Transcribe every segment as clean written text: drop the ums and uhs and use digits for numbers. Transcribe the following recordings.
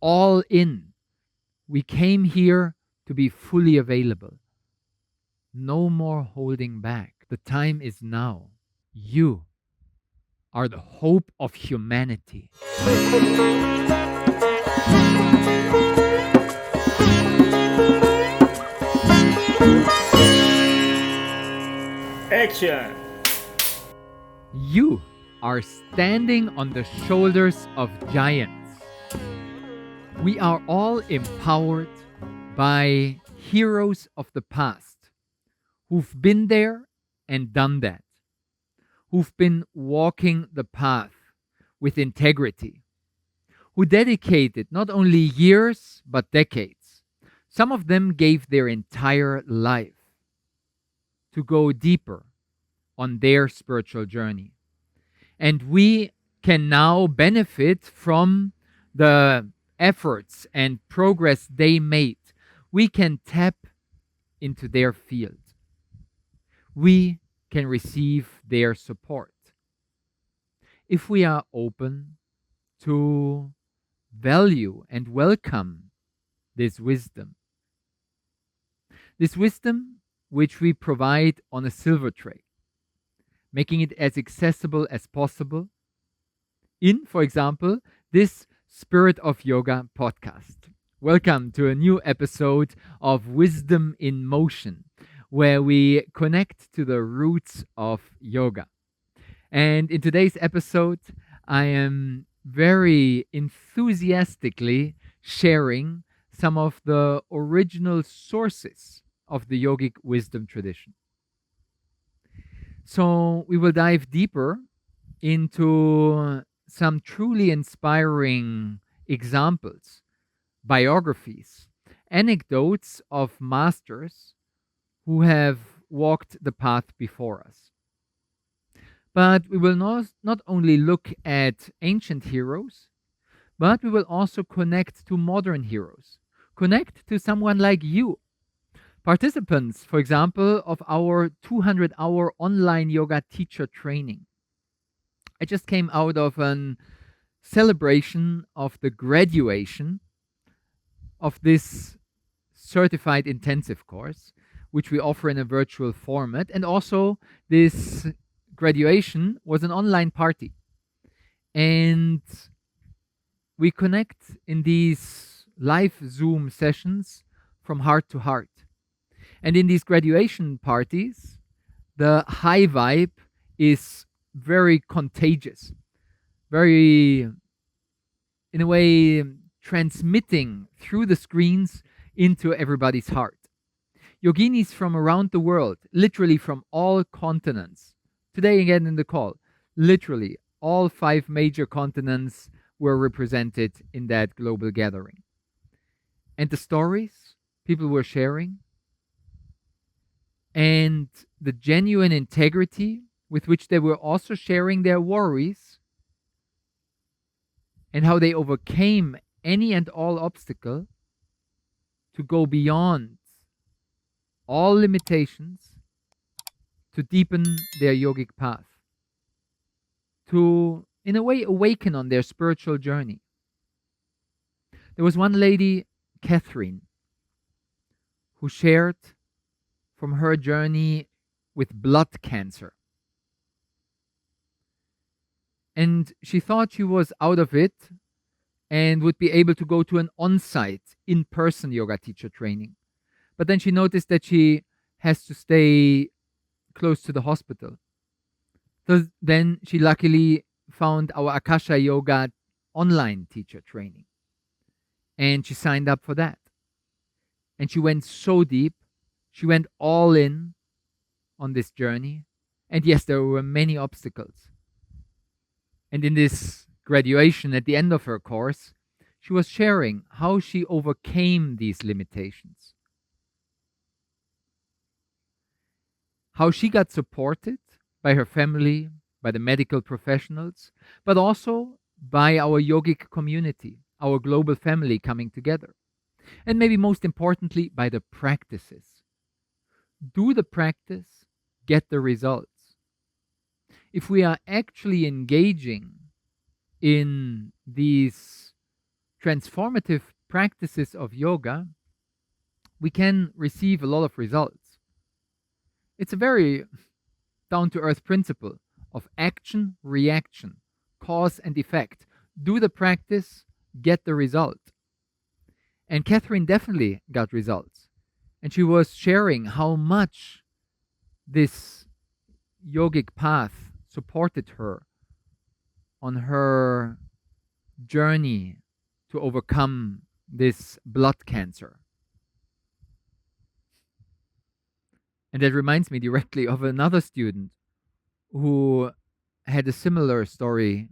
all in. We came here to be fully available. No more holding back. The time is now. You are the hope of humanity. Action! You are standing on the shoulders of giants. We are all empowered by heroes of the past who've been there and done that, who've been walking the path with integrity, who dedicated not only years but decades. Some of them gave their entire life to go deeper on their spiritual journey. And we can now benefit from the efforts and progress they made. We can tap into their field. We can receive their support. If we are open to value and welcome this wisdom which we provide on a silver tray, making it as accessible as possible in, for example, this Spirit of Yoga podcast. Welcome to a new episode of Wisdom in Motion, where we connect to the roots of yoga. And in today's episode, I am very enthusiastically sharing some of the original sources of the yogic wisdom tradition. So we will dive deeper into some truly inspiring examples, biographies, anecdotes of masters who have walked the path before us. But we will not only look at ancient heroes, but we will also connect to modern heroes, connect to someone like you. Participants, for example, of our 200-hour online yoga teacher training. I just came out of a celebration of the graduation of this certified intensive course, which we offer in a virtual format. And also, this graduation was an online party. And we connect in these live Zoom sessions from heart to heart. And in these graduation parties, the high vibe is very contagious, very, in a way, transmitting through the screens into everybody's heart. Yoginis from around the world, literally from all continents. Today, again in the call, literally all 5 major continents were represented in that global gathering. And the stories people were sharing, and the genuine integrity with which they were also sharing their worries and how they overcame any and all obstacle to go beyond all limitations, to deepen their yogic path, to, in a way, awaken on their spiritual journey. There was one lady, Catherine, who shared from her journey with blood cancer. And she thought she was out of it and would be able to go to an on-site, in-person yoga teacher training. But then she noticed that she has to stay close to the hospital. So then she luckily found our Akasha Yoga online teacher training. And she signed up for that. And she went so deep. She went all in on this journey. And yes, there were many obstacles. And in this graduation, at the end of her course, she was sharing how she overcame these limitations, how she got supported by her family, by the medical professionals, but also by our yogic community, our global family coming together. And maybe most importantly, by the practices. Do the practice, get the results. If we are actually engaging in these transformative practices of yoga, we can receive a lot of results. It's a very down to earth principle of action, reaction, cause and effect. Do the practice, get the result. And Catherine definitely got results. And she was sharing how much this yogic path supported her on her journey to overcome this blood cancer. And that reminds me directly of another student who had a similar story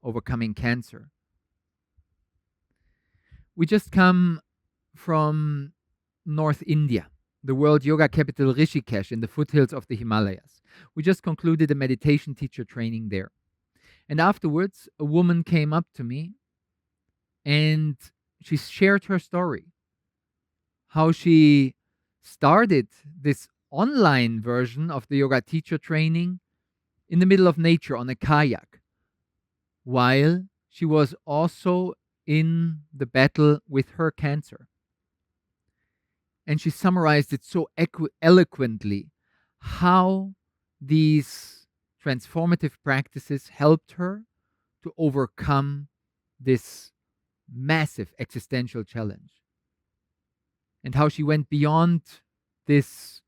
overcoming cancer. We just come from North India, the world yoga capital Rishikesh in the foothills of the Himalayas. We just concluded a meditation teacher training there. And afterwards, a woman came up to me and she shared her story, how she started this online version of the yoga teacher training in the middle of nature on a kayak, while she was also in the battle with her cancer. And she summarized it so eloquently how these transformative practices helped her to overcome this massive existential challenge, and how she went beyond this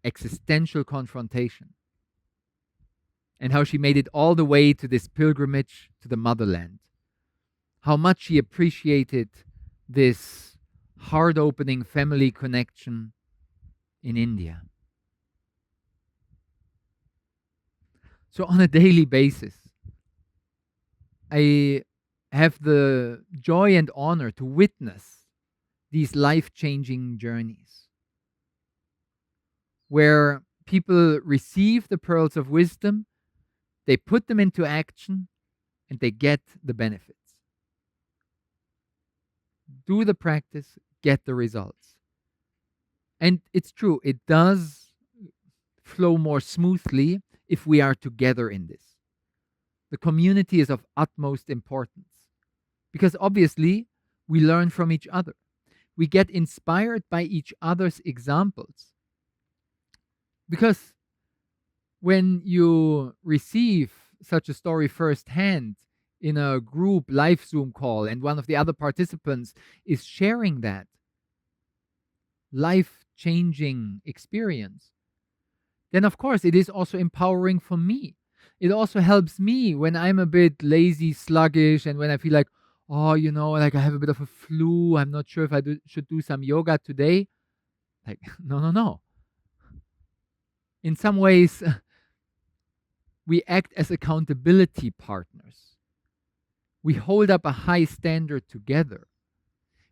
existential confrontation, and how she made it all the way to this pilgrimage to the motherland, how much she appreciated this heart opening family connection in India. So, on a daily basis, I have the joy and honor to witness these life changing journeys where people receive the pearls of wisdom, they put them into action, and they get the benefits. Do the practice, get the results. And it's true, it does flow more smoothly if we are together in this. The community is of utmost importance because obviously we learn from each other. We get inspired by each other's examples. Because when you receive such a story firsthand in a group live Zoom call and one of the other participants is sharing that life changing experience, then of course it is also empowering for me. It also helps me when I'm a bit lazy, sluggish, and when I feel like, oh, like I have a bit of a flu, I'm not sure if I should do some yoga today. Like, no. In some ways, we act as accountability partners. We hold up a high standard together.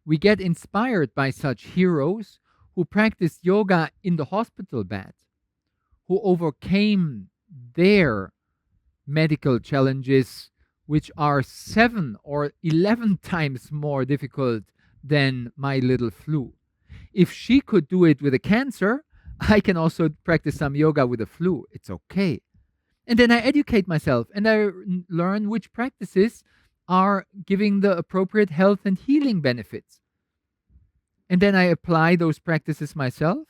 We get inspired by such heroes who practiced yoga in the hospital bed, who overcame their medical challenges, which are 7 or 11 times more difficult than my little flu. If she could do it with a cancer, I can also practice some yoga with a flu. It's okay. And then I educate myself and I learn which practices are giving the appropriate health and healing benefits. And then I apply those practices myself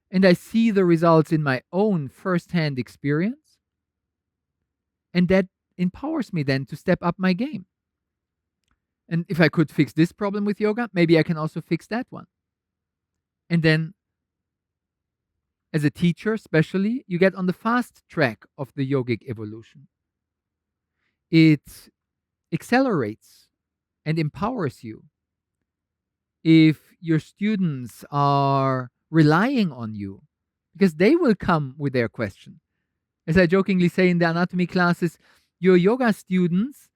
and I see the results in my own firsthand experience. And that empowers me then to step up my game. And if I could fix this problem with yoga, maybe I can also fix that one. And then, as a teacher, especially, you get on the fast track of the yogic evolution. It accelerates and empowers you. If your students are relying on you, because they will come with their question. As I jokingly say in the anatomy classes, your yoga students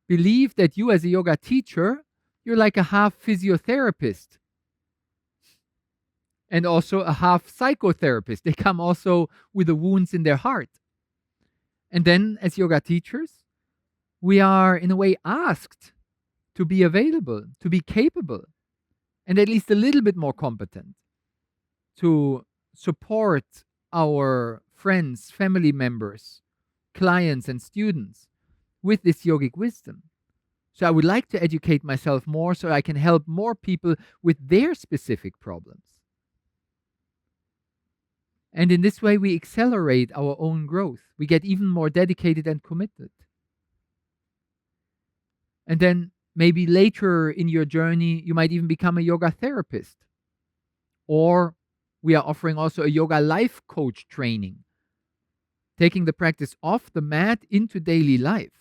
believe that you, as a yoga teacher, you're like a half physiotherapist and also a half psychotherapist. They come also with the wounds in their heart. And then, as yoga teachers, we are in a way asked to be available, to be capable, and at least a little bit more competent to support our friends, family members, clients, and students with this yogic wisdom. So I would like to educate myself more so I can help more people with their specific problems. And in this way, we accelerate our own growth. We get even more dedicated and committed. And then maybe later in your journey, you might even become a yoga therapist. Or we are offering also a yoga life coach training, taking the practice off the mat into daily life.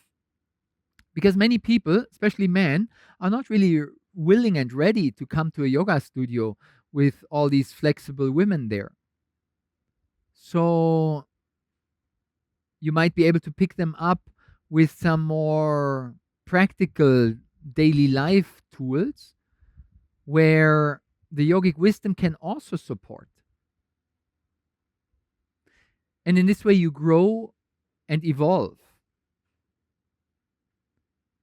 Because many people, especially men, are not really willing and ready to come to a yoga studio with all these flexible women there. So you might be able to pick them up with some more practical daily life tools where the yogic wisdom can also support. And in this way, you grow and evolve.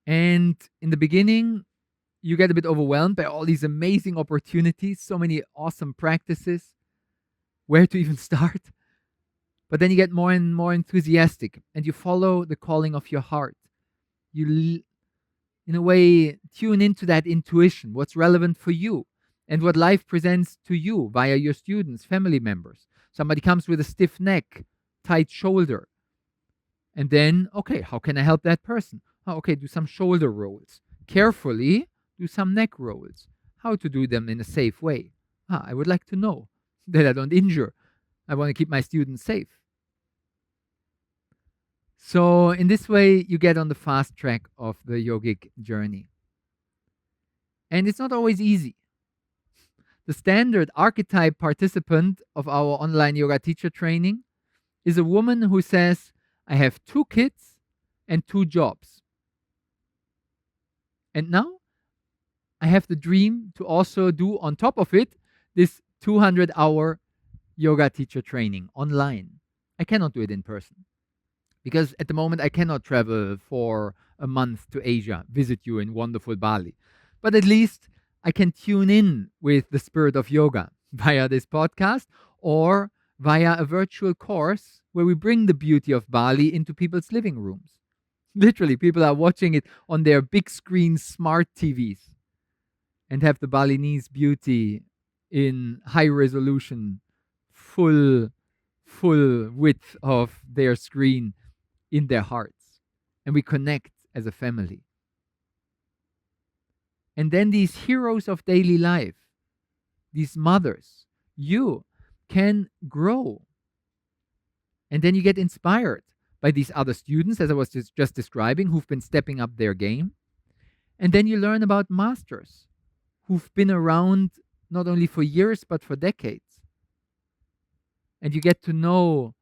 And in the beginning, you get a bit overwhelmed by all these amazing opportunities, so many awesome practices, where to even start. But then you get more and more enthusiastic and you follow the calling of your heart. You, in a way, tune into that intuition, what's relevant for you and what life presents to you via your students, family members. Somebody comes with a stiff neck, tight shoulder. And then, okay, how can I help that person? Oh, okay, do some shoulder rolls. Carefully, do some neck rolls. How to do them in a safe way? I would like to know that I don't injure. I want to keep my students safe. So in this way, you get on the fast track of the yogic journey. And it's not always easy. The standard archetype participant of our online yoga teacher training is a woman who says, I have 2 kids and 2 jobs. And now I have the dream to also do on top of it this 200-hour yoga teacher training online. I cannot do it in person because at the moment I cannot travel for a month to Asia, visit you in wonderful Bali. But at least I can tune in with the spirit of yoga via this podcast or via a virtual course where we bring the beauty of Bali into people's living rooms. Literally, people are watching it on their big screen smart TVs and have the Balinese beauty in high resolution, full width of their screen in their hearts. And we connect as a family. And then these heroes of daily life, these mothers, you can grow. And then you get inspired by these other students, as I was just describing, who've been stepping up their game. And then you learn about masters who've been around not only for years, but for decades. And you get to know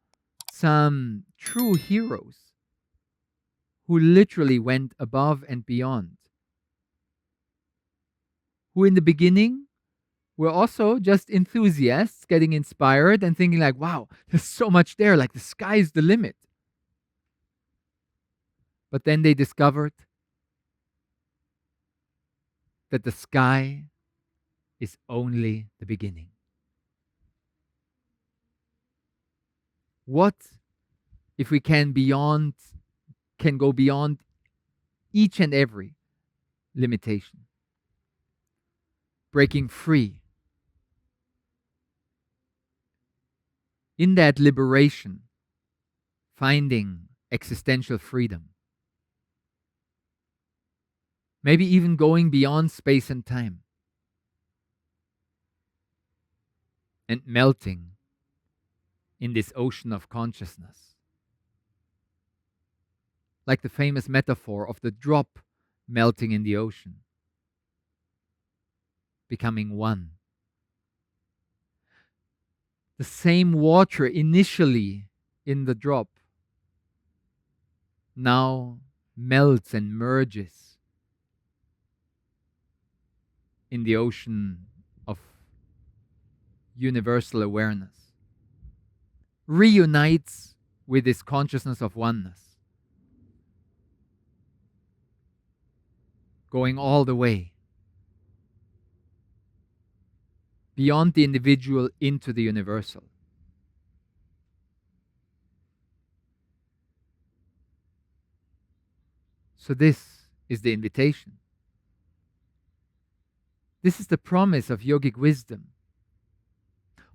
some true heroes who literally went above and beyond, who in the beginning were also just enthusiasts getting inspired and thinking like, wow, there's so much there, like the sky's the limit. But then they discovered that the sky is only the beginning. What if we can go beyond each and every limitation, breaking free? In that liberation, finding existential freedom. Maybe even going beyond space and time and melting in this ocean of consciousness. Like the famous metaphor of the drop melting in the ocean, becoming one. The same water initially in the drop now melts and merges in the ocean of universal awareness, reunites with this consciousness of oneness, going all the way beyond the individual into the universal. So this is the invitation. This is the promise of yogic wisdom.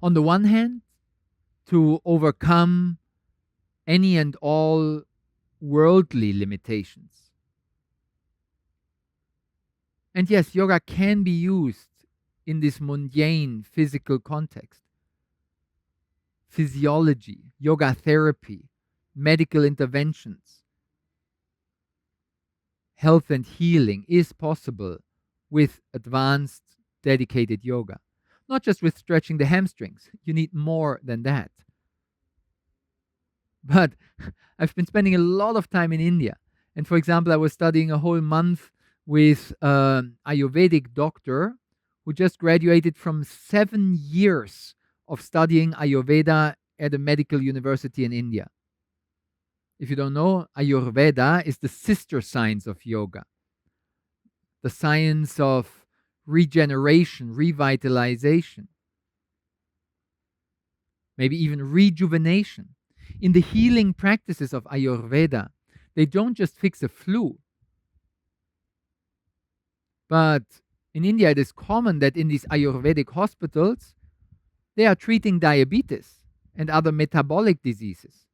On the one hand, to overcome any and all worldly limitations. And yes, yoga can be used in this mundane physical context. Physiology, yoga therapy, medical interventions, health and healing is possible with advanced, dedicated yoga. Not just with stretching the hamstrings. You need more than that. But I've been spending a lot of time in India. And for example, I was studying a whole month with an Ayurvedic doctor who just graduated from 7 years of studying Ayurveda at a medical university in India. If you don't know, Ayurveda is the sister science of yoga, the science of regeneration, revitalization, maybe even rejuvenation. In the healing practices of Ayurveda, they don't just fix a flu. But in India, it is common that in these Ayurvedic hospitals, they are treating diabetes and other metabolic diseases.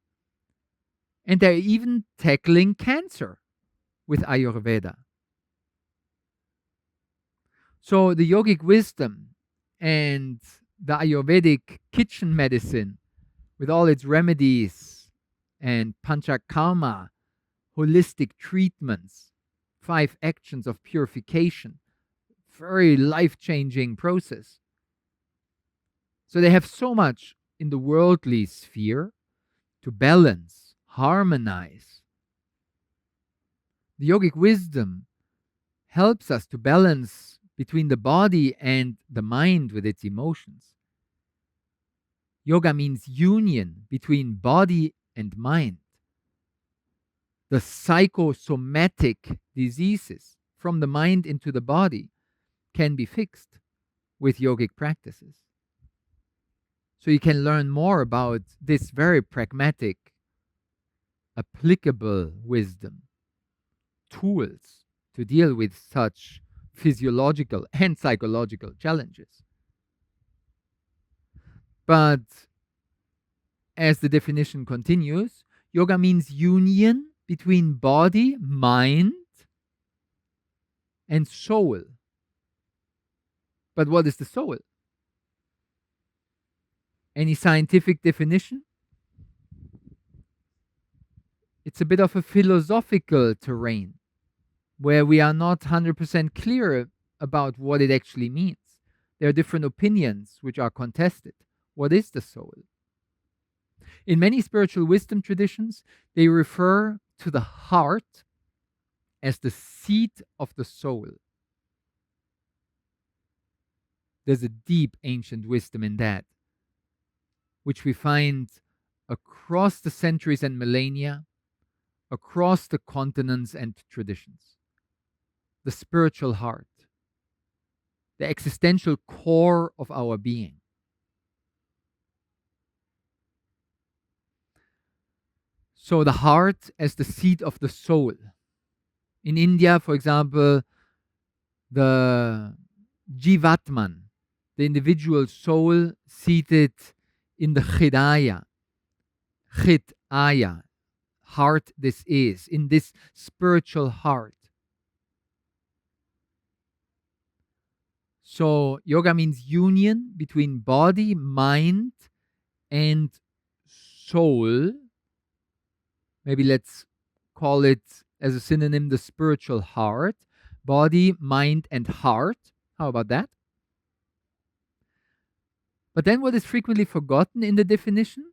And they're even tackling cancer with Ayurveda. So the yogic wisdom and the Ayurvedic kitchen medicine, with all its remedies and panchakarma, holistic treatments, 5 actions of purification, very life-changing process. So they have so much in the worldly sphere to balance, harmonize. The yogic wisdom helps us to balance between the body and the mind with its emotions. Yoga means union between body and mind. The psychosomatic diseases from the mind into the body can be fixed with yogic practices. So you can learn more about this very pragmatic, applicable wisdom, tools to deal with such physiological and psychological challenges. But as the definition continues, yoga means union between body, mind, and soul. But what is the soul? Any scientific definition? It's a bit of a philosophical terrain where we are not 100% clear about what it actually means. There are different opinions which are contested. What is the soul? In many spiritual wisdom traditions, they refer to the heart as the seat of the soul. There's a deep ancient wisdom in that, which we find across the centuries and millennia, across the continents and traditions. The spiritual heart, the existential core of our being. So the heart as the seat of the soul. In India, for example, the Jivatman, the individual soul seated in the Hridaya, Hridaya, heart this is, in this spiritual heart. So yoga means union between body, mind, and soul. Maybe let's call it as a synonym the spiritual heart. Body, mind, and heart. How about that? But then what is frequently forgotten in the definition,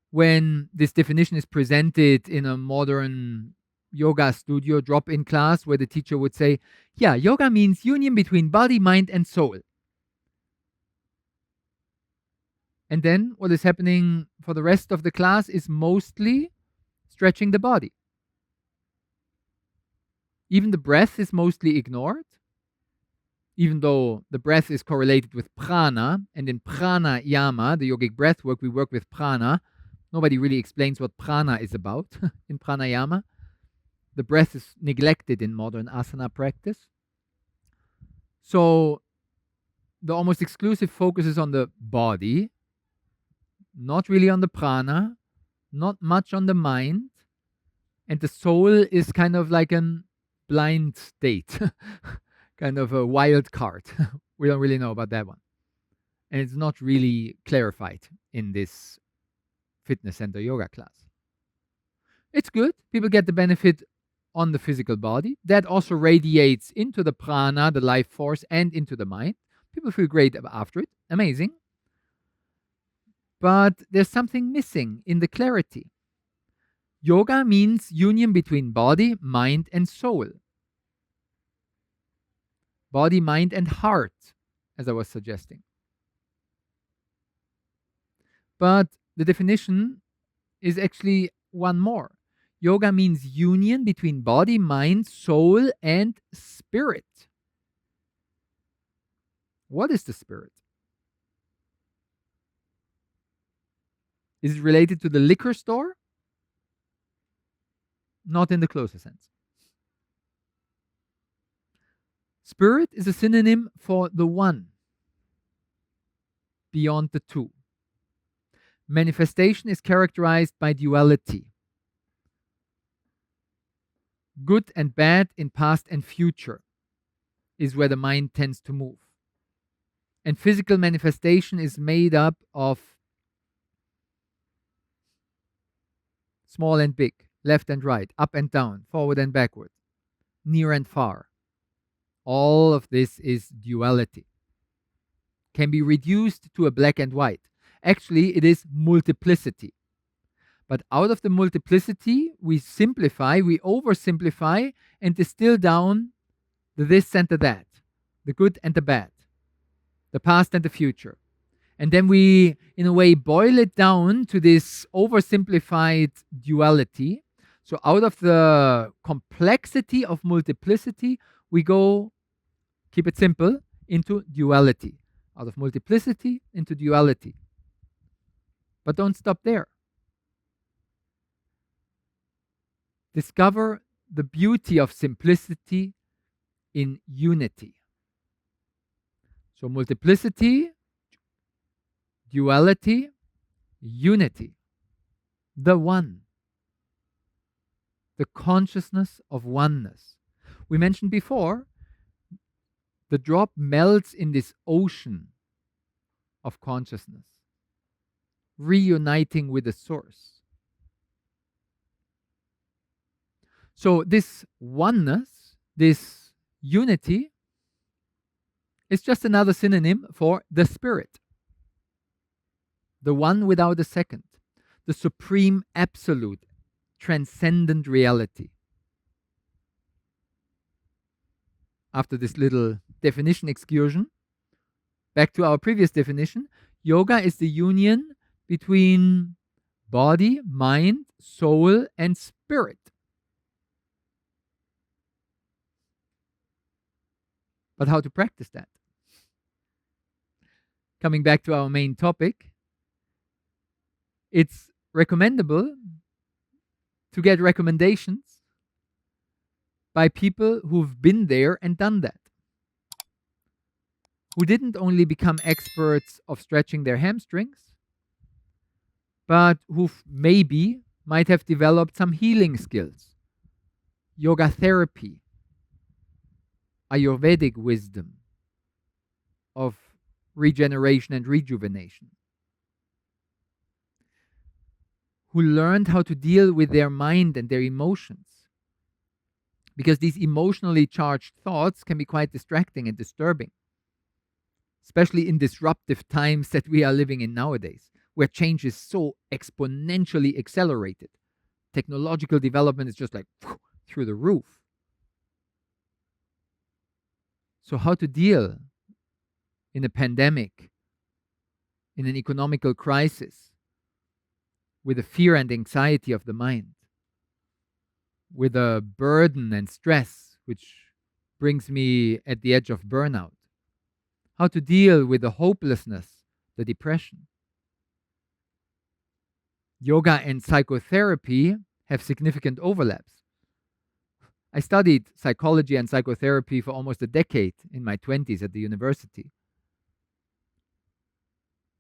when this definition is presented in a modern yoga studio drop-in class where the teacher would say, yeah, yoga means union between body, mind, and soul. And then what is happening for the rest of the class is mostly stretching the body. Even the breath is mostly ignored, even though the breath is correlated with prana, and in pranayama, the yogic breath work, we work with prana. Nobody really explains what prana is about in pranayama. The breath is neglected in modern asana practice. So the almost exclusive focus is on the body, not really on the prana, not much on the mind, and the soul is kind of like a blind state, kind of a wild card. We don't really know about that one. And it's not really clarified in this fitness center yoga class. It's good. People get the benefit on the physical body. That also radiates into the prana, the life force, and into the mind. People feel great after it. Amazing. But there's something missing in the clarity. Yoga means union between body, mind, and soul. Body, mind, and heart, as I was suggesting. But the definition is actually one more. Yoga means union between body, mind, soul, and spirit. What is the spirit? Is it related to the liquor store? Not in the closer sense. Spirit is a synonym for the one, beyond the two. Manifestation is characterized by duality. Good and bad in past and future is where the mind tends to move. And physical manifestation is made up of small and big, left and right, up and down, forward and backward, near and far. All of this is duality. Can be reduced to a black and white. Actually, it is multiplicity. But out of the multiplicity, we simplify, we oversimplify, and distill down the this and the that, the good and the bad, the past and the future. And then we, in a way, boil it down to this oversimplified duality. So out of the complexity of multiplicity, we go, keep it simple, into duality. Out of multiplicity into duality. But don't stop there. Discover the beauty of simplicity in unity. So multiplicity, duality, unity. The one. The consciousness of oneness. We mentioned before, the drop melts in this ocean of consciousness, reuniting with the source. So this oneness, this unity, is just another synonym for the spirit. The one without a second. The supreme absolute, transcendent reality. After this little definition excursion, back to our previous definition, yoga is the union between body, mind, soul, and spirit. But how to practice that? Coming back to our main topic, it's recommendable to get recommendations by people who've been there and done that. Who didn't only become experts of stretching their hamstrings, but who maybe might have developed some healing skills, yoga therapy, Ayurvedic wisdom of regeneration and rejuvenation, who learned how to deal with their mind and their emotions. Because these emotionally charged thoughts can be quite distracting and disturbing, especially in disruptive times that we are living in nowadays, where change is so exponentially accelerated. Technological development is just like through the roof. So how to deal in a pandemic, in an economical crisis, with the fear and anxiety of the mind, with a burden and stress which brings me at the edge of burnout. How to deal with the hopelessness, the depression. Yoga and psychotherapy have significant overlaps. I studied psychology and psychotherapy for almost a decade in my 20s at the university.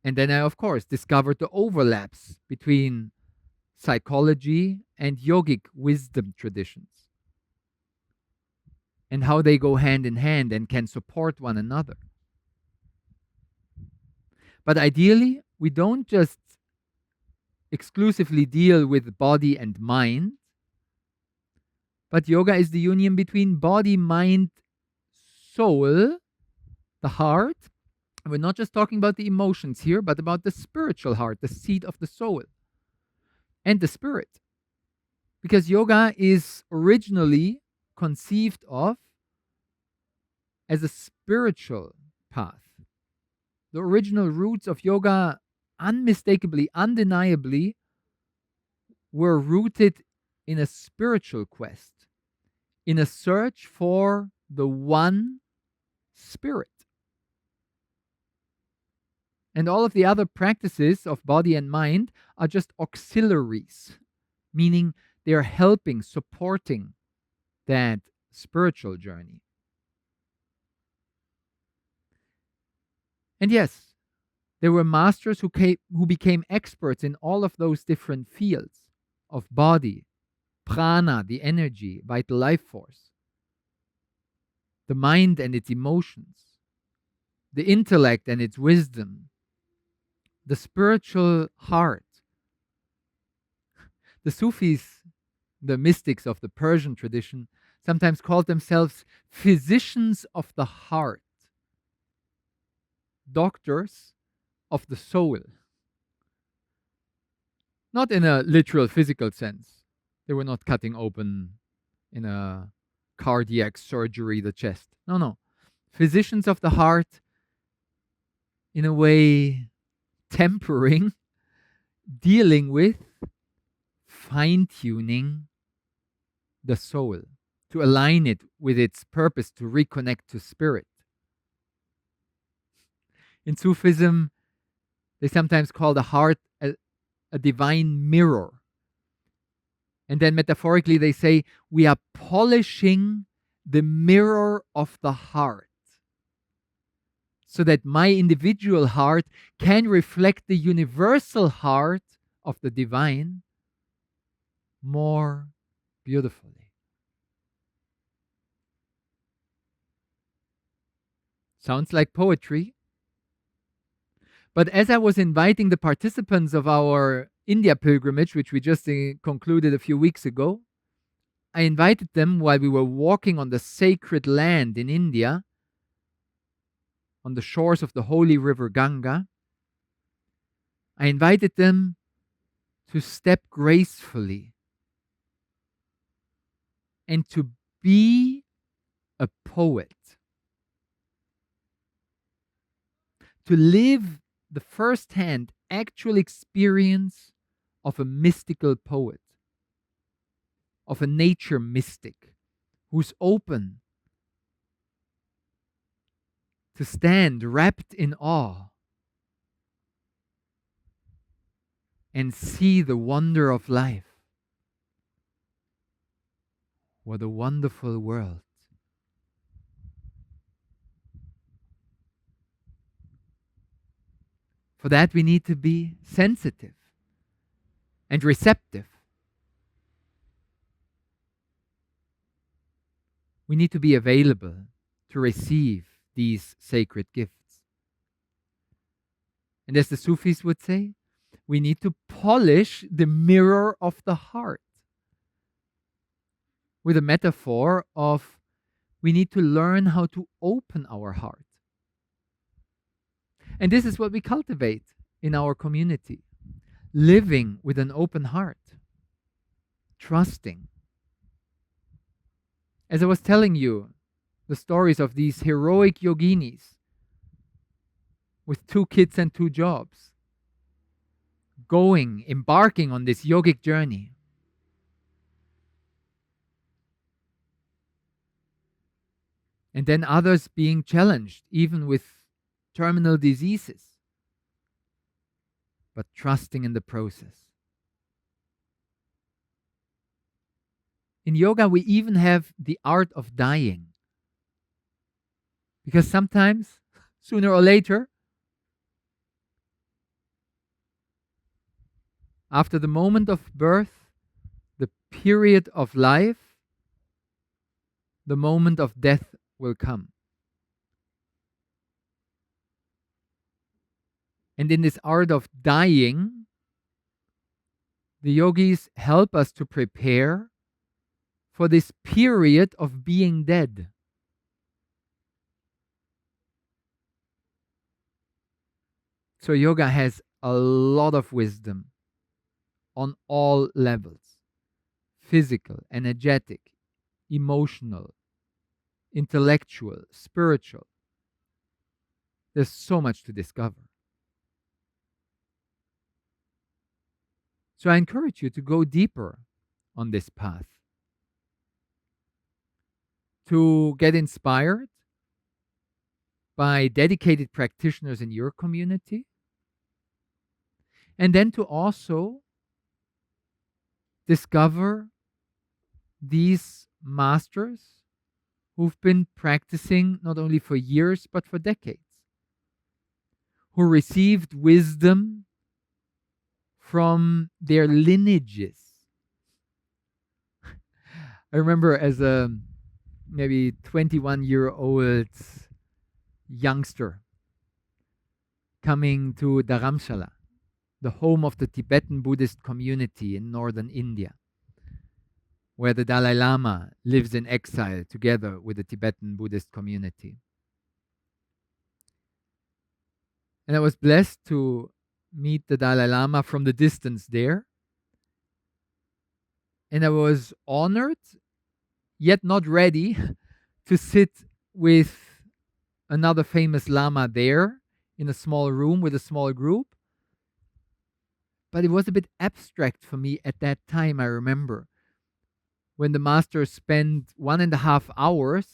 And then I, of course, discovered the overlaps between psychology and yogic wisdom traditions and how they go hand in hand and can support one another. But ideally, we don't just exclusively deal with body and mind, but yoga is the union between body, mind, soul, the heart. We're not just talking about the emotions here, but about the spiritual heart, the seat of the soul, and the spirit. Because yoga is originally conceived of as a spiritual path. The original roots of yoga, unmistakably, undeniably, were rooted in a spiritual quest, in a search for the one spirit. And all of the other practices of body and mind are just auxiliaries, meaning they are helping, supporting that spiritual journey. And yes, there were masters who became experts in all of those different fields of body, prana, the energy, vital life force, the mind and its emotions, the intellect and its wisdom, the spiritual heart. The Sufis, the mystics of the Persian tradition, sometimes called themselves physicians of the heart, doctors of the soul. Not in a literal physical sense. They were not cutting open in a cardiac surgery the chest. No, no. Physicians of the heart, in a way, tempering, dealing with, fine tuning the soul, to align it with its purpose, to reconnect to spirit. In Sufism, they sometimes call the heart a divine mirror. And then metaphorically, they say, we are polishing the mirror of the heart so that my individual heart can reflect the universal heart of the divine more beautifully. Sounds like poetry. But as I was inviting the participants of our India pilgrimage, which we just concluded a few weeks ago, I invited them while we were walking on the sacred land in India, on the shores of the holy river Ganga. I invited them to step gracefully and to be a poet, to live the first-hand actual experience of a mystical poet, of a nature mystic who's open to stand wrapped in awe and see the wonder of life. What a wonderful world. For that, we need to be sensitive and receptive. We need to be available to receive these sacred gifts. And as the Sufis would say, we need to polish the mirror of the heart, with a metaphor of we need to learn how to open our heart. And this is what we cultivate in our community, living with an open heart, trusting. As I was telling you, the stories of these heroic yoginis with 2 kids and 2 jobs, embarking on this yogic journey. And then others being challenged, even with terminal diseases, but trusting in the process. In yoga, we even have the art of dying. Because sometimes, sooner or later, after the moment of birth, the period of life, the moment of death will come. And in this art of dying, the yogis help us to prepare for this period of being dead. So yoga has a lot of wisdom on all levels: physical, energetic, emotional, intellectual, spiritual. There's so much to discover. So I encourage you to go deeper on this path, to get inspired by dedicated practitioners in your community, and then to also discover these masters who've been practicing not only for years but for decades, who received wisdom from their lineages. I remember as a maybe 21-year-old youngster coming to Dharamshala, the home of the Tibetan Buddhist community in northern India, where the Dalai Lama lives in exile together with the Tibetan Buddhist community. And I was blessed to meet the Dalai Lama from the distance there. And I was honored, yet not ready, to sit with another famous Lama there in a small room with a small group. But it was a bit abstract for me at that time, I remember, when the master spent 1.5 hours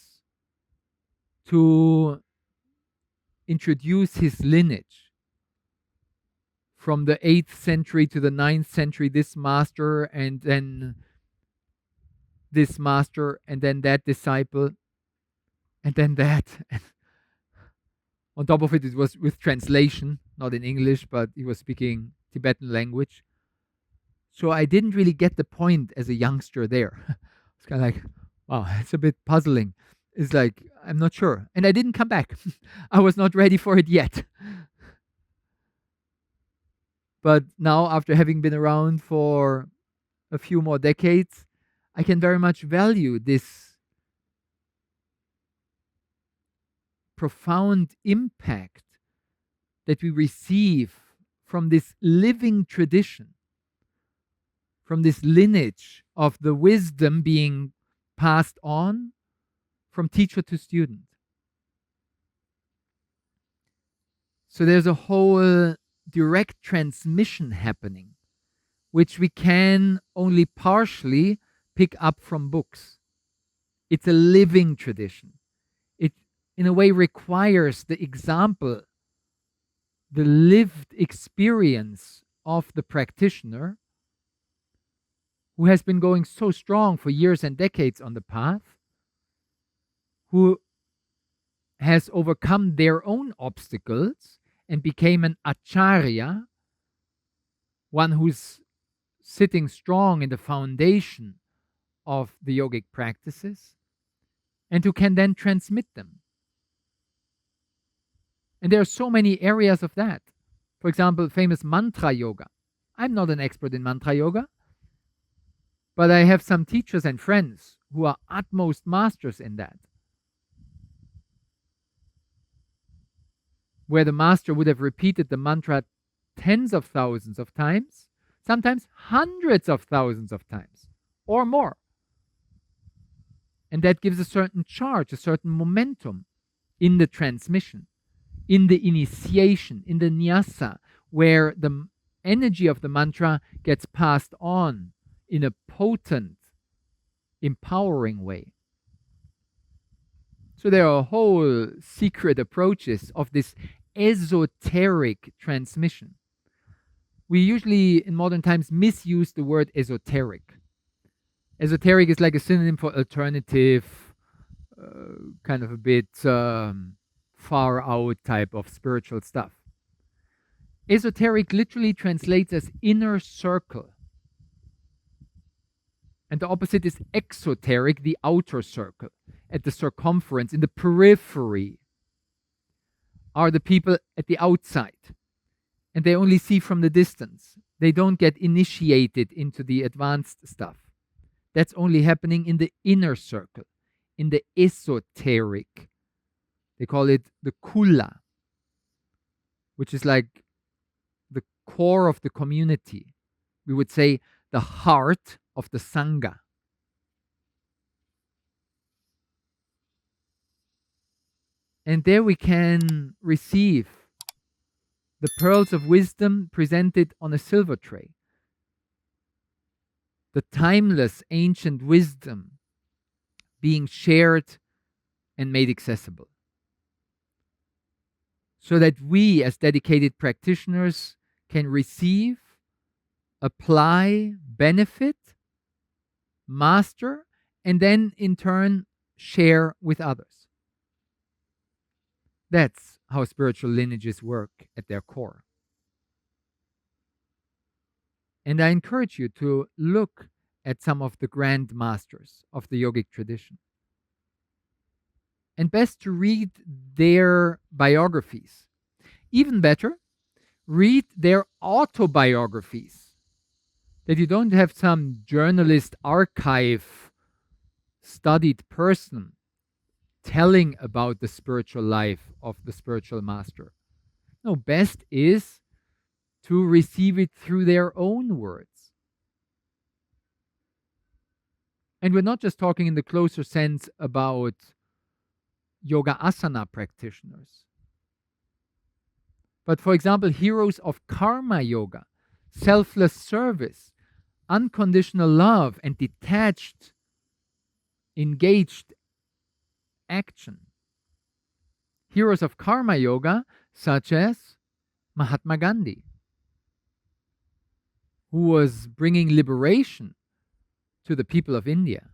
to introduce his lineage. From the 8th century to the 9th century, this master, and then this master, and then that disciple, and then that. On top of it, it was with translation, not in English, but he was speaking Tibetan language. So I didn't really get the point as a youngster there. It's kind of like, wow, it's a bit puzzling. It's like, I'm not sure. And I didn't come back. I was not ready for it yet. But now, after having been around for a few more decades, I can very much value this profound impact that we receive from this living tradition, from this lineage of the wisdom being passed on from teacher to student. So there's a whole direct transmission happening, which we can only partially pick up from books. It's a living tradition. It, in a way, requires the example, the lived experience of the practitioner who has been going so strong for years and decades on the path, who has overcome their own obstacles and became an acharya, one who's sitting strong in the foundation of the yogic practices, and who can then transmit them. And there are so many areas of that. For example, famous mantra yoga. I'm not an expert in mantra yoga, but I have some teachers and friends who are utmost masters in that, where the master would have repeated the mantra tens of thousands of times, sometimes hundreds of thousands of times, or more. And that gives a certain charge, a certain momentum in the transmission, in the initiation, in the nyasa, where the energy of the mantra gets passed on in a potent, empowering way. So there are whole secret approaches of this esoteric transmission. We usually, in modern times, misuse the word esoteric. Esoteric is like a synonym for alternative, kind of a bit far out type of spiritual stuff. Esoteric literally translates as inner circle. And the opposite is exoteric, the outer circle. At the circumference, in the periphery, are the people at the outside. And they only see from the distance. They don't get initiated into the advanced stuff. That's only happening in the inner circle, in the esoteric. They call it the kula, which is like the core of the community. We would say the heart of the Sangha. And there we can receive the pearls of wisdom presented on a silver tray. The timeless ancient wisdom being shared and made accessible. So that we, as dedicated practitioners, can receive, apply, benefit, master, and then in turn share with others. That's how spiritual lineages work at their core. And I encourage you to look at some of the grand masters of the yogic tradition. And best to read their biographies. Even better, read their autobiographies. That you don't have some journalist archive studied person telling about the spiritual life of the spiritual master. No, best is to receive it through their own words. And we're not just talking in the closer sense about yoga asana practitioners, but for example, heroes of karma yoga, selfless service, unconditional love, and detached, engaged action. Heroes of karma yoga, such as Mahatma Gandhi, who was bringing liberation to the people of India,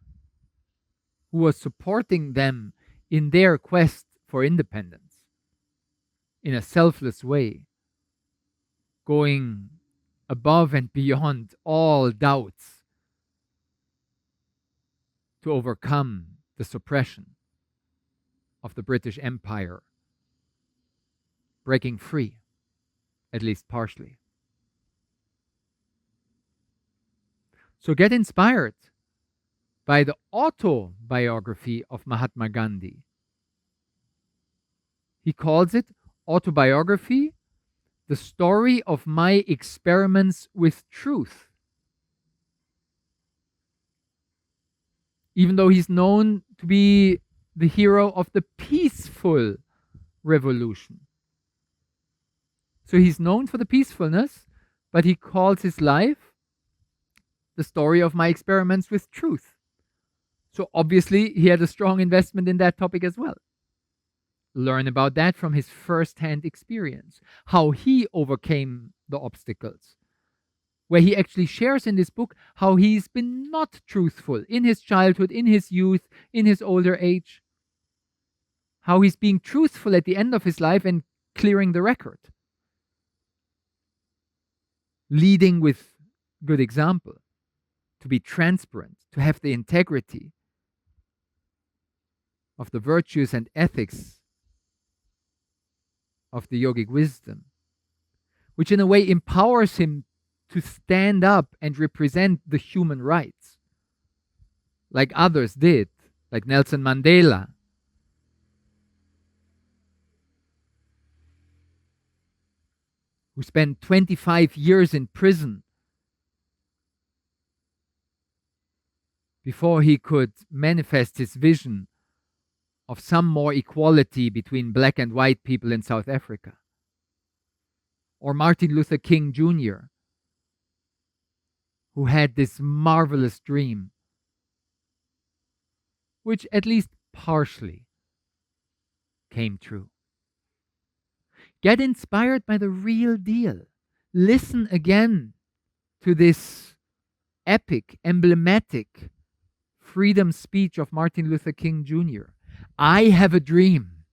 who was supporting them in their quest for independence in a selfless way, going above and beyond all doubts to overcome the suppression of the British Empire, breaking free, at least partially. So get inspired by the autobiography of Mahatma Gandhi. He calls it autobiography, the story of my experiments with truth. Even though he's known to be the hero of the peaceful revolution. So he's known for the peacefulness, but he calls his life the story of my experiments with truth. So obviously he had a strong investment in that topic as well. Learn about that from his first-hand experience, how he overcame the obstacles, where he actually shares in this book how he's been not truthful in his childhood, in his youth, in his older age, how he's being truthful at the end of his life and clearing the record, leading with good example, to be transparent, to have the integrity of the virtues and ethics of the yogic wisdom, which in a way empowers him to stand up and represent the human rights, like others did, like Nelson Mandela, who spent 25 years in prison before he could manifest his vision of some more equality between black and white people in South Africa. Or Martin Luther King Jr., who had this marvelous dream, which at least partially came true. Get inspired by the real deal. Listen again to this epic, emblematic freedom speech of Martin Luther King Jr. I have a dream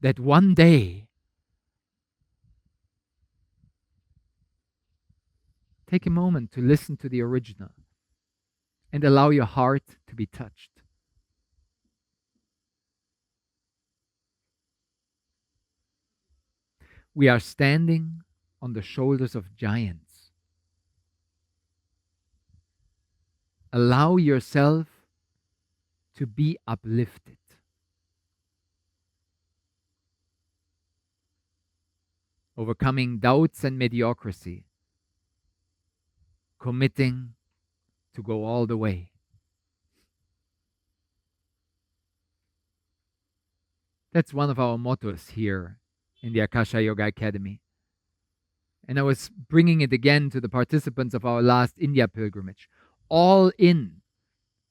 that one day, take a moment to listen to the original and allow your heart to be touched. We are standing on the shoulders of giants. Allow yourself to be uplifted. Overcoming doubts and mediocrity. Committing to go all the way. That's one of our mottos here in the Akasha Yoga Academy. And I was bringing it again to the participants of our last India pilgrimage. All in.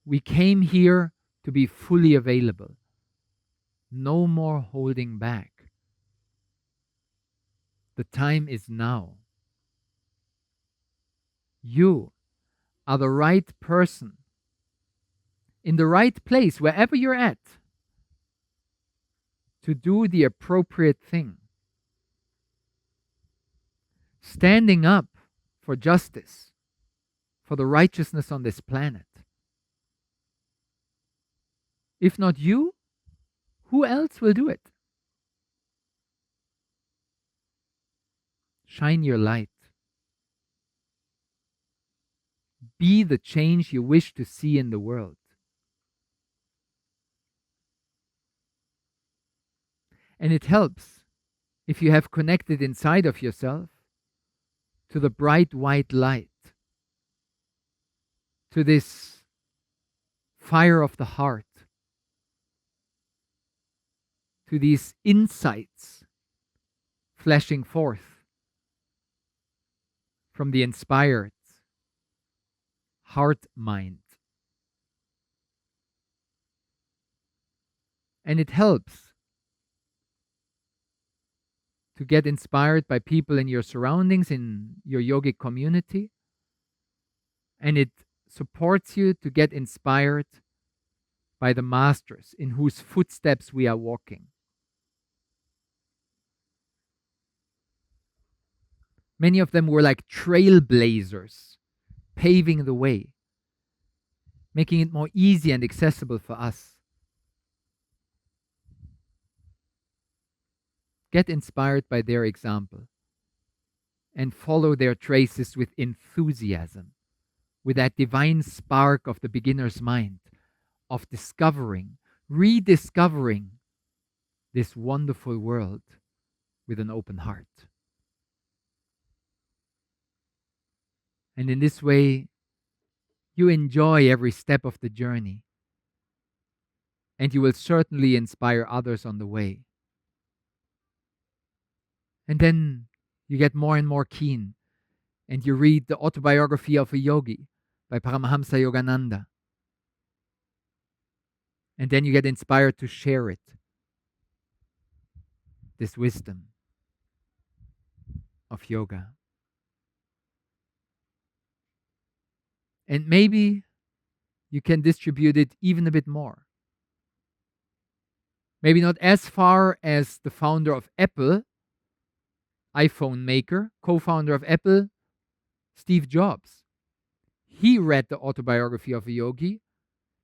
We came here to be fully available. No more holding back. The time is now. You are the right person in the right place, wherever you're at, to do the appropriate thing. Standing up for justice, for the righteousness on this planet. If not you, who else will do it? Shine your light. Be the change you wish to see in the world. And it helps if you have connected inside of yourself to the bright white light, to this fire of the heart, to these insights flashing forth from the inspired heart mind. And it helps to get inspired by people in your surroundings, in your yogic community. And it supports you to get inspired by the masters in whose footsteps we are walking. Many of them were like trailblazers, paving the way, making it more easy and accessible for us. Get inspired by their example and follow their traces with enthusiasm, with that divine spark of the beginner's mind, of discovering, rediscovering this wonderful world with an open heart. And in this way, you enjoy every step of the journey, and you will certainly inspire others on the way. And then you get more and more keen, and you read the autobiography of a yogi by Paramahamsa Yogananda. And then you get inspired to share it, this wisdom of yoga. And maybe you can distribute it even a bit more. Maybe not as far as the founder of Apple, iPhone maker, co-founder of Apple, Steve Jobs. He read the autobiography of a yogi.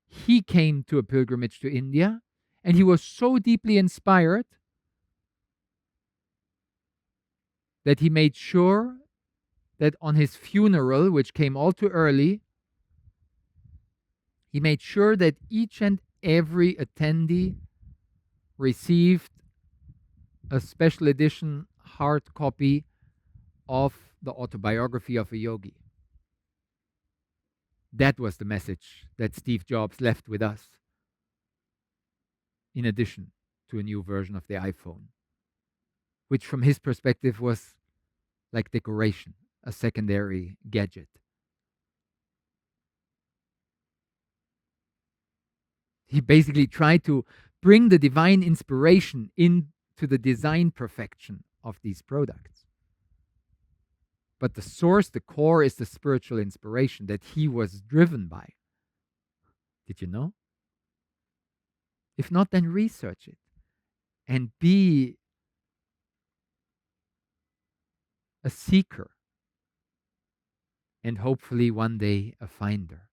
He came to a pilgrimage to India, and he was so deeply inspired that he made sure that on his funeral, which came all too early, he made sure that each and every attendee received a special edition hard copy of the autobiography of a yogi. That was the message that Steve Jobs left with us, in addition to a new version of the iPhone, which from his perspective was like decoration, a secondary gadget. He basically tried to bring the divine inspiration into the design perfection of these products. But the source, the core, is the spiritual inspiration that he was driven by. Did you know? If not, then research it and be a seeker and hopefully one day a finder.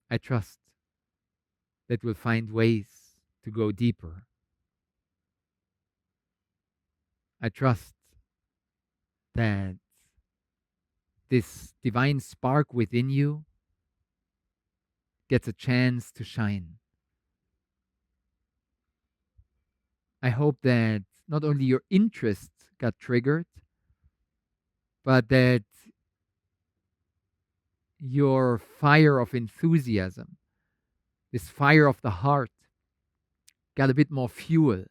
I trust that we'll find ways to go deeper. I trust that this divine spark within you gets a chance to shine. I hope that not only your interest got triggered, but that your fire of enthusiasm, this fire of the heart, got a bit more fuel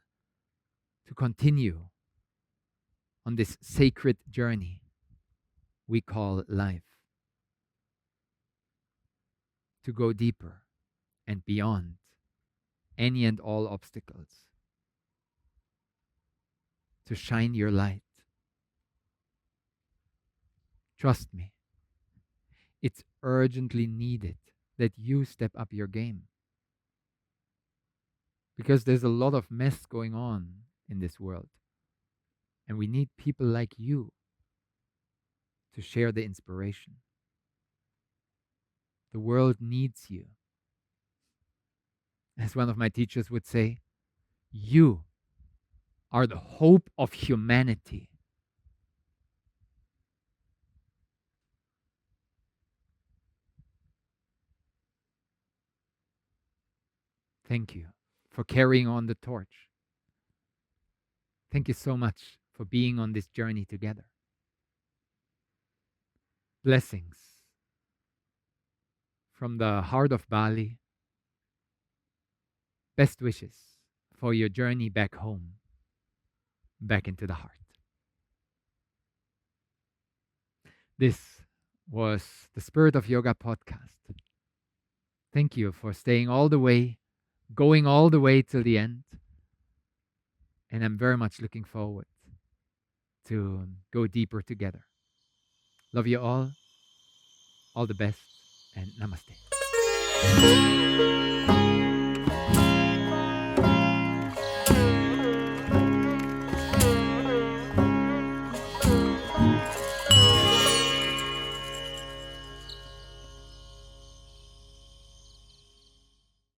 to continue on this sacred journey we call life, to go deeper and beyond any and all obstacles, to shine your light. Trust me, it's urgently needed that you step up your game, because there's a lot of mess going on in this world, and we need people like you to share the inspiration. The world needs you. As one of my teachers would say, you are the hope of humanity. Thank you for carrying on the torch. Thank you so much for being on this journey together. Blessings from the heart of Bali. Best wishes for your journey back home, back into the heart. This was the Spirit of Yoga podcast. Thank you for staying all the way, going all the way till the end. And I'm very much looking forward to go deeper together. Love you all the best, and namaste.